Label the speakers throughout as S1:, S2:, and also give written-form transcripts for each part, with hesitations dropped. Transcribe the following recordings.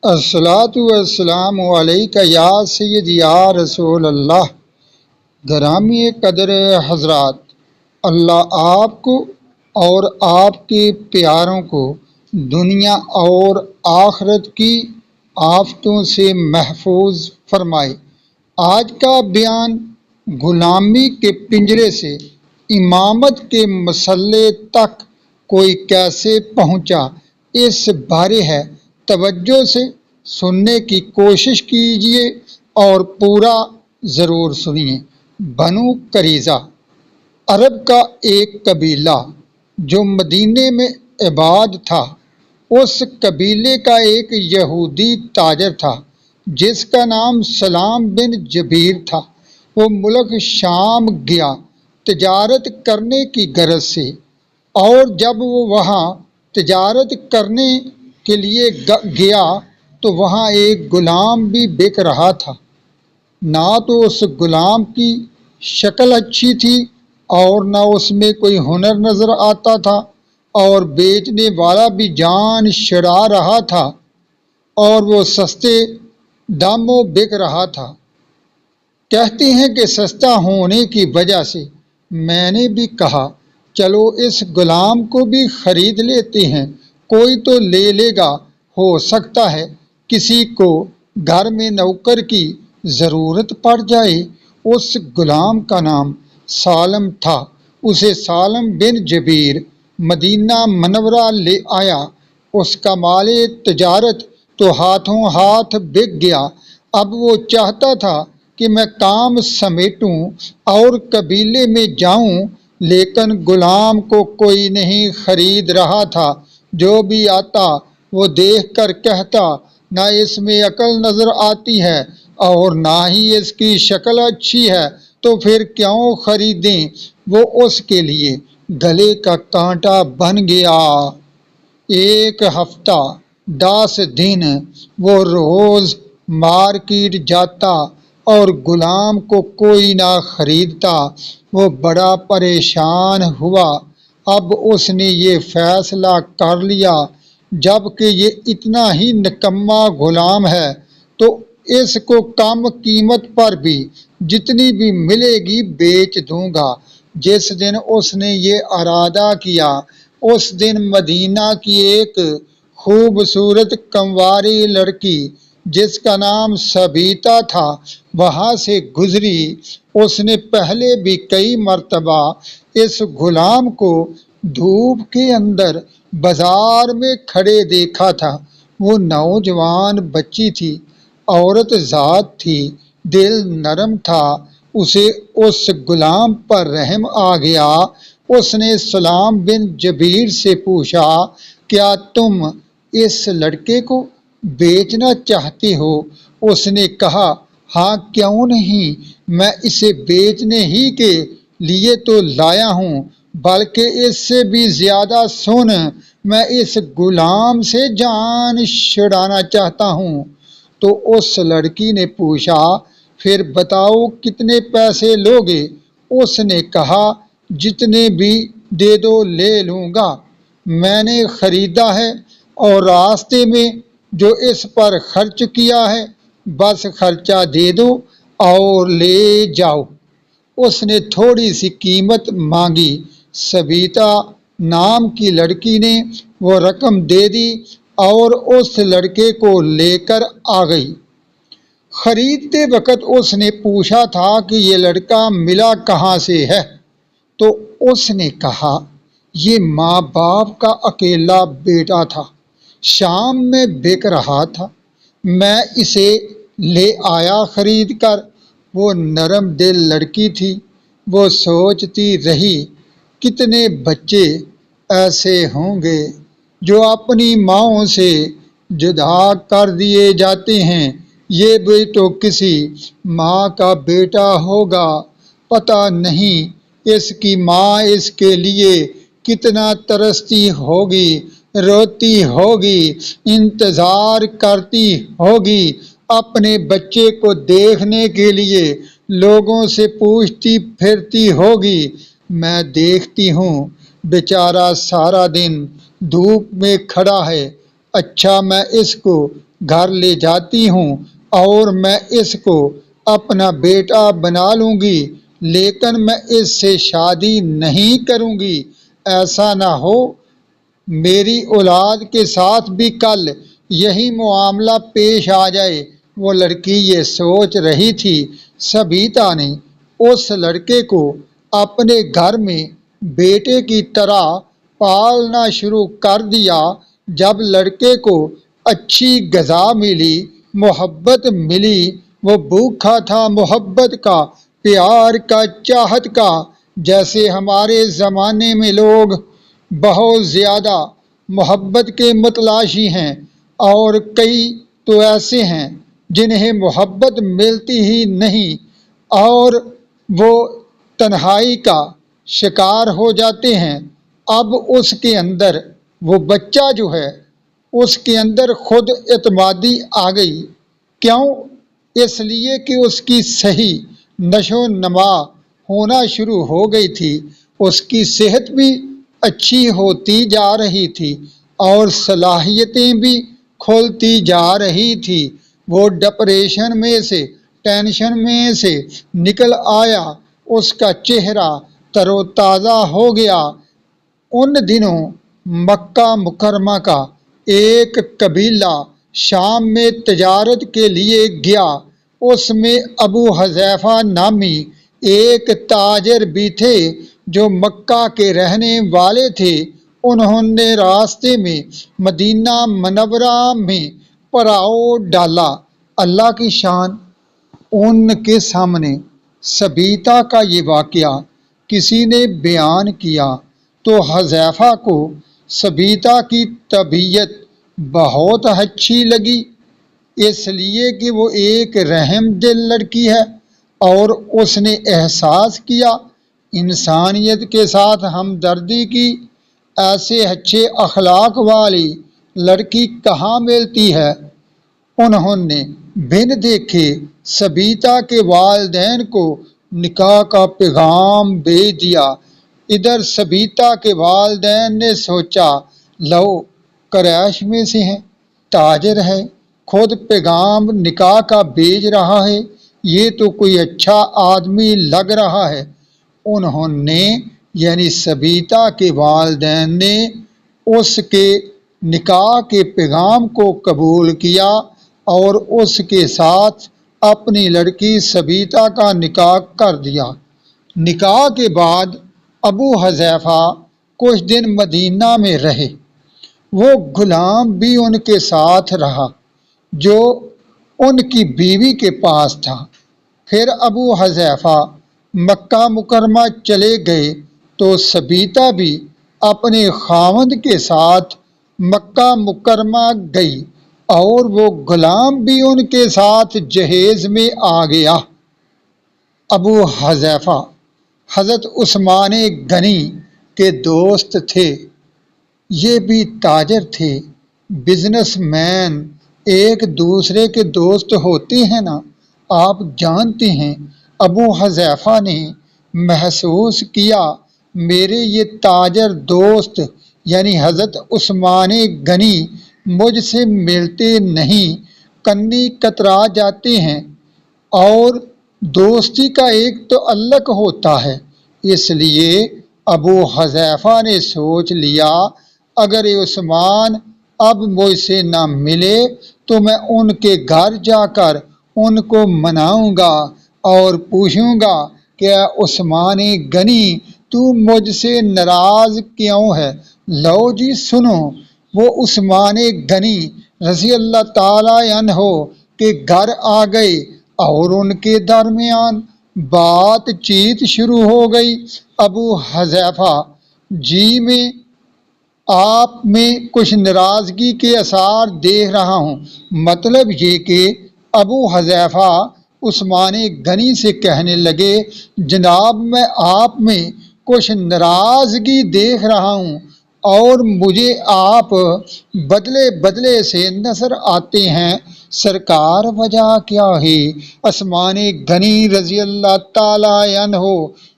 S1: الصلاۃ والسلام علیک یا سیدی یا رسول اللہ۔ گرامی قدر حضرات، اللہ آپ کو اور آپ کے پیاروں کو دنیا اور آخرت کی آفتوں سے محفوظ فرمائے۔ آج کا بیان غلامی کے پنجرے سے امامت کے مسئلے تک کوئی کیسے پہنچا، اس بارے ہے۔ توجہ سے سننے کی کوشش کیجیے اور پورا ضرور سنیے۔ بنو قریظہ عرب کا ایک قبیلہ جو مدینے میں آباد تھا۔ اس قبیلے کا ایک یہودی تاجر تھا جس کا نام سلام بن جبیر تھا۔ وہ ملک شام گیا تجارت کرنے کی غرض سے، اور جب وہ وہاں تجارت کرنے کے لیے گیا تو وہاں ایک غلام بھی بک رہا تھا۔ نہ تو اس غلام کی شکل اچھی تھی اور نہ اس میں کوئی ہنر نظر آتا تھا، اور بیچنے والا بھی جان چھڑا رہا تھا اور وہ سستے داموں بک رہا تھا۔ کہتے ہیں کہ سستا ہونے کی وجہ سے میں نے بھی کہا چلو اس غلام کو بھی خرید لیتے ہیں، کوئی تو لے لے گا، ہو سکتا ہے کسی کو گھر میں نوکر کی ضرورت پڑ جائے۔ اس غلام کا نام سالم تھا۔ اسے سالم بن جبیر مدینہ منورہ لے آیا۔ اس کا مال تجارت تو ہاتھوں ہاتھ بک گیا۔ اب وہ چاہتا تھا کہ میں کام سمیٹوں اور قبیلے میں جاؤں، لیکن غلام کو کوئی نہیں خرید رہا تھا۔ جو بھی آتا وہ دیکھ کر کہتا نہ اس میں عقل نظر آتی ہے اور نہ ہی اس کی شکل اچھی ہے، تو پھر کیوں خریدیں۔ وہ اس کے لیے گلے کا کانٹا بن گیا۔ ایک ہفتہ 10 دن وہ روز مارکیٹ جاتا اور غلام کو کوئی نہ خریدتا۔ وہ بڑا پریشان ہوا۔ اب اس نے یہ فیصلہ کر لیا جب کہ یہ اتنا ہی نکما غلام ہے تو اس کو کم قیمت پر بھی جتنی بھی ملے گی بیچ دوں گا۔ جس دن اس نے یہ ارادہ کیا اس دن مدینہ کی ایک خوبصورت کنواری لڑکی جس کا نام سبیتا تھا وہاں سے گزری۔ اس نے پہلے بھی کئی مرتبہ اس غلام کو دھوپ کے اندر بازار میں کھڑے دیکھا تھا۔ وہ نوجوان بچی تھی، عورت ذات تھی، دل نرم تھا۔ اسے اس غلام پر رحم آ گیا۔ اس نے سلام بن جبیر سے پوچھا کیا تم اس لڑکے کو بیچنا چاہتے ہو؟ اس نے کہا ہاں کیوں نہیں، میں اسے بیچنے ہی کے لیے تو لایا ہوں، بلکہ اس سے بھی زیادہ سن، میں اس غلام سے جان چھڑانا چاہتا ہوں۔ تو اس لڑکی نے پوچھا پھر بتاؤ کتنے پیسے لوگے؟ اس نے کہا جتنے بھی دے دو لے لوں گا، میں نے خریدا ہے اور راستے میں جو اس پر خرچ کیا ہے بس خرچہ دے دو اور لے جاؤ۔ اس نے تھوڑی سی قیمت مانگی۔ سبیتا نام کی لڑکی نے وہ رقم دے دی اور اس لڑکے کو لے کر آ گئی۔ خریدتے وقت اس نے پوچھا تھا کہ یہ لڑکا ملا کہاں سے ہے؟ تو اس نے کہا یہ ماں باپ کا اکیلا بیٹا تھا، شام میں بک رہا تھا، میں اسے لے آیا خرید کر۔ وہ نرم دل لڑکی تھی۔ وہ سوچتی رہی کتنے بچے ایسے ہوں گے جو اپنی ماؤں سے جدا کر دیے جاتے ہیں، یہ بھی تو کسی ماں کا بیٹا ہوگا، پتہ نہیں اس کی ماں اس کے لیے کتنا ترستی ہوگی، روتی ہوگی، انتظار کرتی ہوگی، اپنے بچے کو دیکھنے کے لیے لوگوں سے پوچھتی پھرتی ہوگی۔ میں دیکھتی ہوں بیچارہ سارا دن دھوپ میں کھڑا ہے، اچھا میں اس کو گھر لے جاتی ہوں اور میں اس کو اپنا بیٹا بنا لوں گی، لیکن میں اس سے شادی نہیں کروں گی۔ ایسا نہ ہو میری اولاد کے ساتھ بھی کل یہی معاملہ پیش آ جائے۔ وہ لڑکی یہ سوچ رہی تھی۔ سبیتا نے اس لڑکے کو اپنے گھر میں بیٹے کی طرح پالنا شروع کر دیا۔ جب لڑکے کو اچھی غذا ملی، محبت ملی، وہ بھوکا تھا محبت کا، پیار کا، چاہت کا۔ جیسے ہمارے زمانے میں لوگ بہت زیادہ محبت کے متلاشی ہیں، اور کئی تو ایسے ہیں جنہیں محبت ملتی ہی نہیں اور وہ تنہائی کا شکار ہو جاتے ہیں۔ اب اس کے اندر وہ بچہ جو ہے، اس کے اندر خود اعتمادی آ گئی۔ کیوں؟ اس لیے کہ اس کی صحیح نشو و نما ہونا شروع ہو گئی تھی، اس کی صحت بھی اچھی ہوتی جا رہی تھی اور صلاحیتیں بھی کھلتی جا رہی تھی۔ وہ ڈپریشن میں سے، ٹینشن میں سے نکل آیا، اس کا چہرہ تر و تازہ ہو گیا۔ ان دنوں مکہ مکرمہ کا ایک قبیلہ شام میں تجارت کے لیے گیا۔ اس میں ابو حذیفہ نامی ایک تاجر بھی تھے جو مکہ کے رہنے والے تھے۔ انہوں نے راستے میں مدینہ منورہ میں پڑاؤ ڈالا۔ اللہ کی شان! ان کے سامنے سبیتا کا یہ واقعہ کسی نے بیان کیا تو حذیفہ کو سبیتا کی طبیعت بہت اچھی لگی، اس لیے کہ وہ ایک رحم دل لڑکی ہے، اور اس نے احساس کیا انسانیت کے ساتھ ہمدردی کی ایسے اچھے اخلاق والی لڑکی کہاں ملتی ہے۔ انہوں نے بن دیکھے سبیتا کے والدین کو نکاح کا پیغام بھیج دیا۔ ادھر سبیتا کے والدین نے سوچا، لو قریش میں سے ہیں، تاجر ہے، خود پیغام نکاح کا بھیج رہا ہے، یہ تو کوئی اچھا آدمی لگ رہا ہے۔ انہوں نے یعنی سبیتا کے والدین نے اس کے نکاح کے پیغام کو قبول کیا اور اس کے ساتھ اپنی لڑکی سبیتا کا نکاح کر دیا۔ نکاح کے بعد ابو حذیفہ کچھ دن مدینہ میں رہے۔ وہ غلام بھی ان کے ساتھ رہا جو ان کی بیوی کے پاس تھا۔ پھر ابو حذیفہ مکہ مکرمہ چلے گئے تو سبیتا بھی اپنے خاوند کے ساتھ مکہ مکرمہ گئی اور وہ غلام بھی ان کے ساتھ جہیز میں آ گیا۔ ابو حذیفہ حضرت عثمان غنی کے دوست تھے۔ یہ بھی تاجر تھے، بزنس مین، ایک دوسرے کے دوست ہوتے ہیں نا، آپ جانتے ہیں۔ ابو حذیفہ نے محسوس کیا میرے یہ تاجر دوست یعنی حضرت عثمان غنی مجھ سے ملتے نہیں، کنی کترا جاتے ہیں، اور دوستی کا ایک تو علق ہوتا ہے۔ اس لیے ابو حذیفہ نے سوچ لیا اگر عثمان اب مجھ سے نہ ملے تو میں ان کے گھر جا کر ان کو مناؤں گا اور پوچھوں گا کہ عثمان غنی تو مجھ سے ناراض کیوں ہے۔ لو جی سنو، وہ عثمان غنی رضی اللہ تعالی عنہ کے گھر آ گئے اور ان کے درمیان بات چیت شروع ہو گئی۔ ابو حذیفہ جی میں آپ میں کچھ ناراضگی کے آثار دیکھ رہا ہوں۔ مطلب یہ کہ ابو حذیفہ عثمان غنی سے کہنے لگے، جناب میں آپ میں کچھ ناراضگی دیکھ رہا ہوں اور مجھے آپ بدلے بدلے سے نظر آتے ہیں، سرکار وجہ کیا ہے؟ عثمان غنی رضی اللہ تعالی عنہ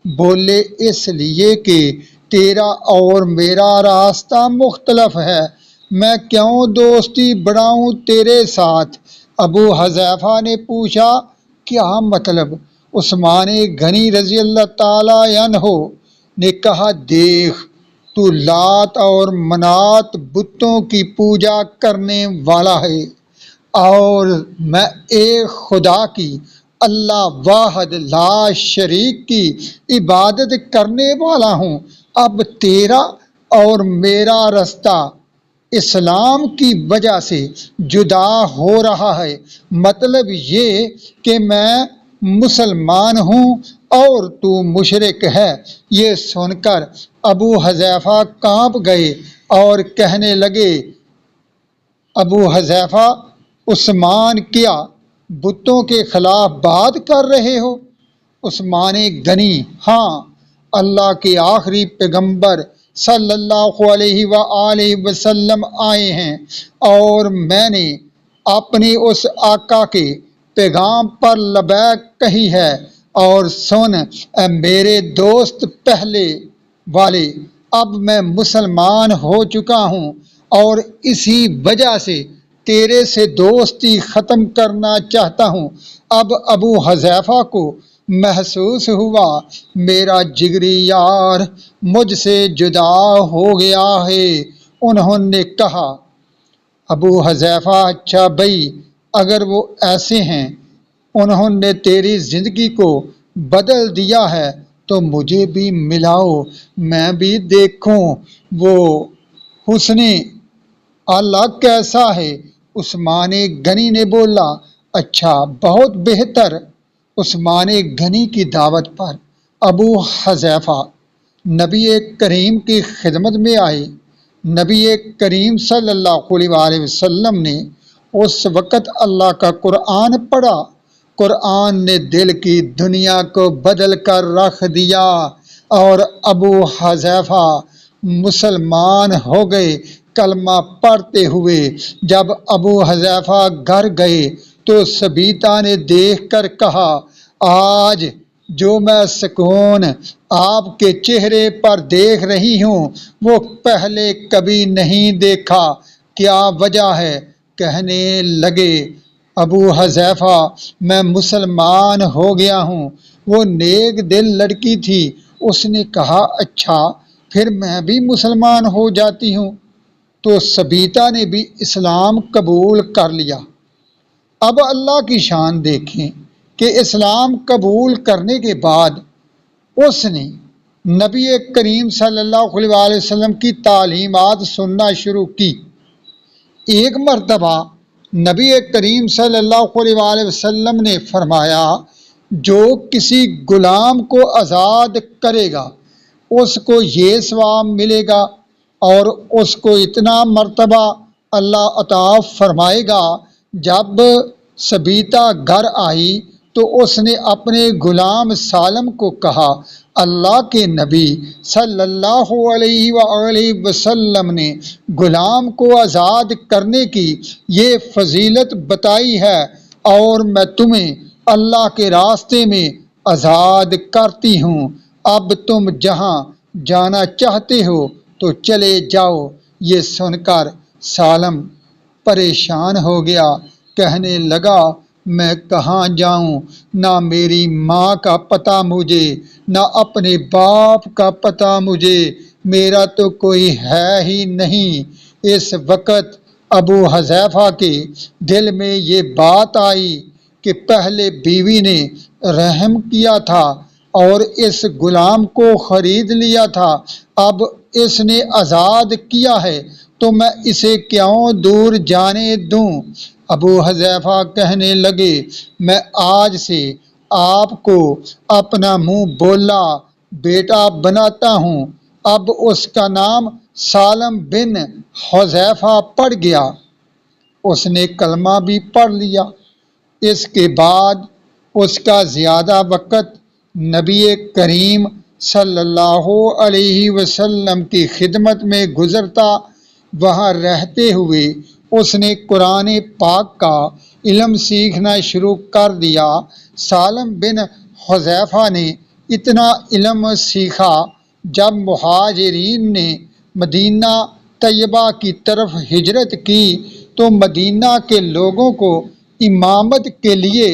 S1: بولے، اس لیے کہ تیرا اور میرا راستہ مختلف ہے، میں کیوں دوستی بڑھاؤں تیرے ساتھ؟ ابو حذیفہ نے پوچھا کیا مطلب؟ عثمان غنی رضی اللہ تعالی عنہ نے کہا دیکھ تو لات اور منات بتوں کی پوجا کرنے والا ہے اور میں ایک خدا کی اللہ واحد لا شریک کی عبادت کرنے والا ہوں۔ اب تیرا اور میرا رستہ اسلام کی وجہ سے جدا ہو رہا ہے، مطلب یہ کہ میں مسلمان ہوں اور تو مشرک ہے۔ یہ سن کر ابو حذیفہ کانپ گئے اور کہنے لگے ابو حذیفہ عثمان کیا بتوں کے خلاف بات کر رہے ہو؟ عثمان غنی ہاں، اللہ کے آخری پیغمبر صلی اللہ علیہ وآلہ وسلم آئے ہیں اور میں نے اپنے اس آقا کے پیغام پر لبیک کہی ہے۔ اور سن اے میرے دوست پہلے والے، اب میں مسلمان ہو چکا ہوں اور اسی وجہ سے تیرے سے دوستی ختم کرنا چاہتا ہوں۔ اب ابو حذیفہ کو محسوس ہوا میرا جگری یار مجھ سے جدا ہو گیا ہے۔ انہوں نے کہا ابو حذیفہ اچھا بھائی، اگر وہ ایسے ہیں، انہوں نے تیری زندگی کو بدل دیا ہے تو مجھے بھی ملاؤ، میں بھی دیکھوں وہ حسن اللہ کیسا ہے۔ عثمان غنی نے بولا اچھا بہت بہتر۔ عثمان غنی کی دعوت پر ابو حذیفہ نبی کریم کی خدمت میں آئے۔ نبی کریم صلی اللہ علیہ وآلہ وسلم نے اس وقت اللہ کا قرآن پڑھا۔ قرآن نے دل کی دنیا کو بدل کر رکھ دیا اور ابو حذیفہ مسلمان ہو گئے کلمہ پڑھتے ہوئے۔ جب ابو حذیفہ گھر گئے تو سبیتا نے دیکھ کر کہا آج جو میں سکون آپ کے چہرے پر دیکھ رہی ہوں وہ پہلے کبھی نہیں دیکھا، کیا وجہ ہے؟ کہنے لگے ابو حذیفہ میں مسلمان ہو گیا ہوں۔ وہ نیک دل لڑکی تھی، اس نے کہا اچھا پھر میں بھی مسلمان ہو جاتی ہوں۔ تو سبیتا نے بھی اسلام قبول کر لیا۔ اب اللہ کی شان دیکھیں کہ اسلام قبول کرنے کے بعد اس نے نبی کریم صلی اللہ علیہ وآلہ وسلم کی تعلیمات سننا شروع کی۔ ایک مرتبہ نبی کریم صلی اللہ علیہ وآلہ وسلم نے فرمایا جو کسی غلام کو آزاد کرے گا اس کو یہ ثواب ملے گا اور اس کو اتنا مرتبہ اللہ عطا فرمائے گا۔ جب سبیتا گھر آئی تو اس نے اپنے غلام سالم کو کہا اللہ کے نبی صلی اللہ علیہ وآلہ وسلم نے غلام کو آزاد کرنے کی یہ فضیلت بتائی ہے اور میں تمہیں اللہ کے راستے میں آزاد کرتی ہوں، اب تم جہاں جانا چاہتے ہو تو چلے جاؤ۔ یہ سن کر سالم پریشان ہو گیا، کہنے لگا میں کہاں جاؤں؟ نہ میری ماں کا پتہ مجھے، نہ اپنے باپ کا پتہ مجھے، میرا تو کوئی ہے ہی نہیں۔ اس وقت ابو حذیفہ کے دل میں یہ بات آئی کہ پہلے بیوی نے رحم کیا تھا اور اس غلام کو خرید لیا تھا، اب اس نے آزاد کیا ہے تو میں اسے کیوں دور جانے دوں؟ ابو حذیفہ کہنے لگے میں آج سے آپ کو اپنا منہ بولا بیٹا بناتا ہوں۔ اب اس کا نام سالم بن حذیفہ پڑ گیا، اس نے کلمہ بھی پڑھ لیا۔ اس کے بعد اس کا زیادہ وقت نبی کریم صلی اللہ علیہ وسلم کی خدمت میں گزرتا، وہاں رہتے ہوئے اس نے قرآن پاک کا علم سیکھنا شروع کر دیا۔ سالم بن حذیفہ نے اتنا علم سیکھا جب مہاجرین نے مدینہ طیبہ کی طرف ہجرت کی تو مدینہ کے لوگوں کو امامت کے لیے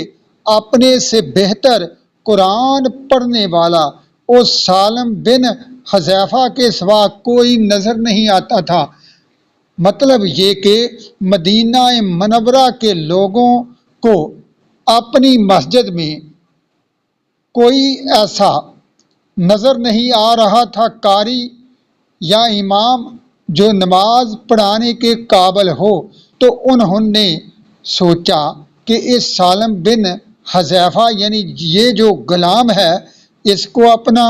S1: اپنے سے بہتر قرآن پڑھنے والا اس سالم بن حذیفہ کے سوا کوئی نظر نہیں آتا تھا۔ مطلب یہ کہ مدینہ منورہ کے لوگوں کو اپنی مسجد میں کوئی ایسا نظر نہیں آ رہا تھا قاری یا امام جو نماز پڑھانے کے قابل ہو، تو انہوں نے سوچا کہ اس سالم بن حذیفہ یعنی یہ جو غلام ہے اس کو اپنا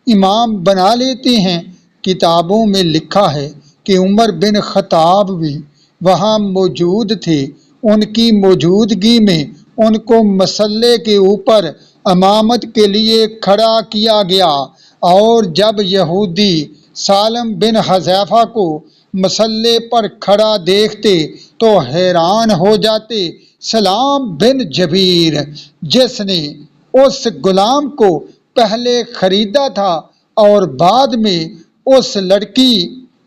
S1: امام بنا لیتے ہیں۔ کتابوں میں لکھا ہے کہ عمر بن خطاب بھی وہاں موجود تھے۔ ان کی موجودگی میں ان کو مصلے کے اوپر امامت کے لیے کھڑا کیا گیا، اور جب یہودی سالم بن حذیفہ کو مصلے پر کھڑا دیکھتے تو حیران ہو جاتے۔ سلام بن جبیر، جس نے اس غلام کو پہلے خریدا تھا اور بعد میں اس لڑکی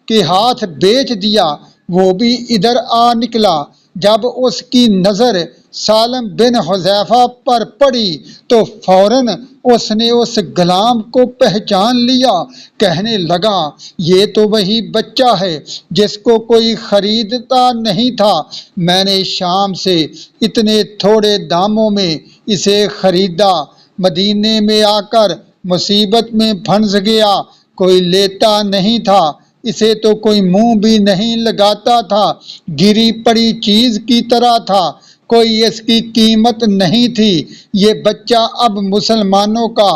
S1: کے ہاتھ بیچ دیا، وہ بھی ادھر آ نکلا۔ جب اس کی نظر سالم بن حذیفہ پر پڑی تو فوراً اس نے اس غلام کو پہچان لیا، کہنے لگا یہ تو وہی بچہ ہے جس کو کوئی خریدتا نہیں تھا، میں نے شام سے اتنے تھوڑے داموں میں اسے خریدا، مدینے میں آ کر مصیبت میں پھنس گیا، کوئی لیتا نہیں تھا، اسے تو کوئی منہ بھی نہیں لگاتا تھا، گری پڑی چیز کی طرح تھا، کوئی اس کی قیمت نہیں تھی، یہ بچہ اب مسلمانوں کا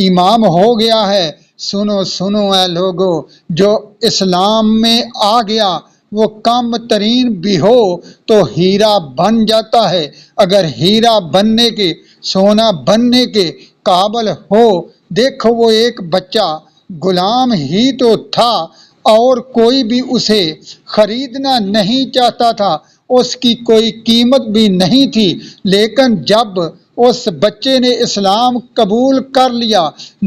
S1: امام ہو گیا ہے۔ سنو سنو اے لوگو، جو اسلام میں آ گیا وہ کم ترین بھی ہو تو ہیرا بن جاتا ہے، اگر ہیرا بننے کے، سونا بننے کے قابل ہو۔ دیکھو وہ ایک بچہ غلام ہی تو تھا اور کوئی بھی اسے خریدنا نہیں چاہتا تھا، اس کی کوئی قیمت بھی نہیں تھی، لیکن جب اس بچے نے اسلام قبول کر لیا،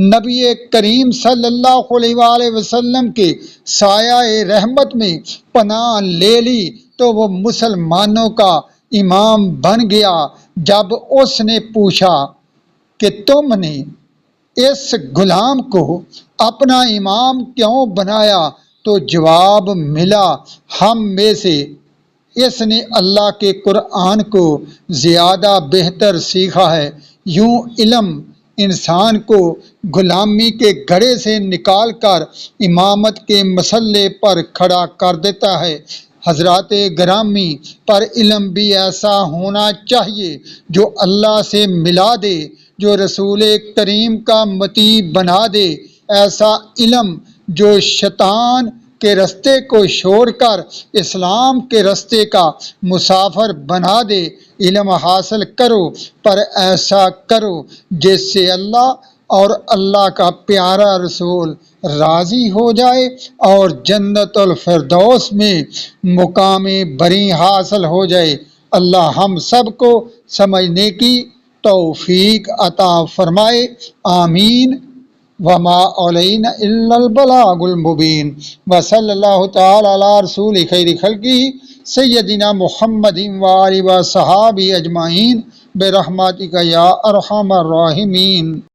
S1: نبی کریم صلی اللہ علیہ وآلہ وسلم کے سایہ رحمت میں پناہ لے لی تو وہ مسلمانوں کا امام بن گیا۔ جب اس نے پوچھا کہ تم نے اس غلام کو اپنا امام کیوں بنایا، تو جواب ملا ہم میں سے اس نے اللہ کے قرآن کو زیادہ بہتر سیکھا ہے۔ یوں علم انسان کو غلامی کے گھڑے سے نکال کر امامت کے مسئلے پر کھڑا کر دیتا ہے۔ حضرات گرامی، پر علم بھی ایسا ہونا چاہیے جو اللہ سے ملا دے، جو رسول کریم کا مطیع بنا دے، ایسا علم جو شیطان کے رستے کو چھوڑ کر اسلام کے رستے کا مسافر بنا دے۔ علم حاصل کرو، پر ایسا کرو جس سے اللہ اور اللہ کا پیارا رسول راضی ہو جائے اور جنت الفردوس میں مقام بری حاصل ہو جائے۔ اللہ ہم سب کو سمجھنے کی توفیق عطا فرمائے، آمین۔ وما علینا الا البلاغ المبین، وصلی اللہ تعالی علی رسول خیر خلقہ سیدنا محمد وآلہ وصحابہ اجمعین برحمتک یا ارحم الراحمین۔